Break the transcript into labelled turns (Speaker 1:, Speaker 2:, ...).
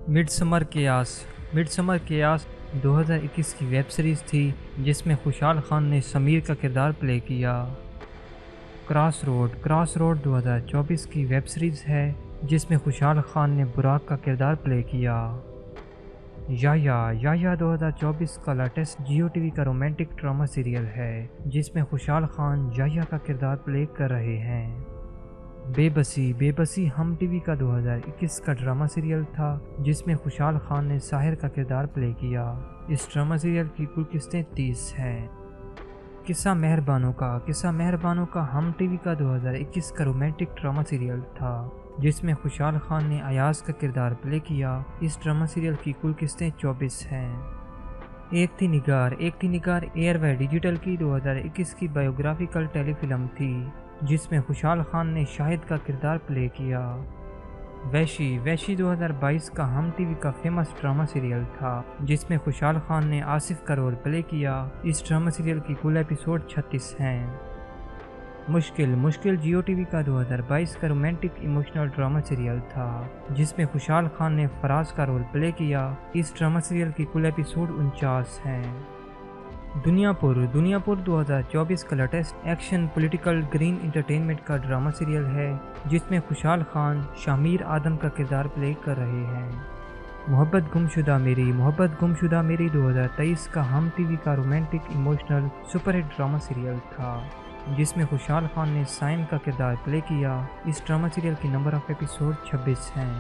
Speaker 1: Midsummer केयास 2021 की web series थी जिसमें खुशहाल खान ने समीर का किरदार प्ले किया। क्रॉस रोड 2024 की वेब सीरीज़ है जिसमें खुशहाल खान ने बुराक का किरदार प्ले किया। याया 2024 का लेटेस्ट जियो टीवी का रोमांटिक ड्रामा सीरियल है जिसमें खुशहाल खान याया का किरदार प्ले कर रहे हैं। बेबसी हम टीवी का 2021 का ड्रामा सीरियल था जिसमें खुशहाल खान ने साहिर का किरदार प्ले किया। इस ड्रामा सीरियल की कुल किस्तें 30 हैं। किस्सा मेहरबानों का हम टीवी का 2021 का रोमांटिक ड्रामा सीरियल था जिसमें खुशहाल खान ने अयाज का किरदार प्ले किया। इस ड्रामा सीरियल की कुल किस्तें 24 हैं। एक थी निगार एयरवे डिजिटल की 2021 की बायोग्राफिकल टेलीफिल्म थी जिसमें खुशहाल खान ने शाहिद का किरदार प्ले किया। वैशी 2022 का हम टीवी का फेमस ड्रामा सीरियल था जिसमें खुशहाल खान ने आसिफ का रोल प्ले किया। इस ड्रामा सीरियल की कुल एपिसोड 36 हैं। मुश्किल जियो टीवी का 2022 का रोमांटिक इमोशनल ड्रामा सीरियल था जिसमें खुशहाल खान ने फराज का रोल प्ले किया। इस ड्रामा सीरियल की कुल एपिसोड 49 हैं। दुनियापुर 2024 का latest action political green entertainment का ड्रामा सीरियल है जिसमें खुशहाल खान शामिर आदम का किरदार प्ले कर रहे हैं। मोहब्बत गुमशुदा मेरी 2023 का हम टीवी का romantic emotional superhit drama serial था जिसमें खुशहाल खान ने साइम का किरदार प्ले किया। इस ड्रामा सीरियल की नंबर ऑफ एपिसोड 26 हैं।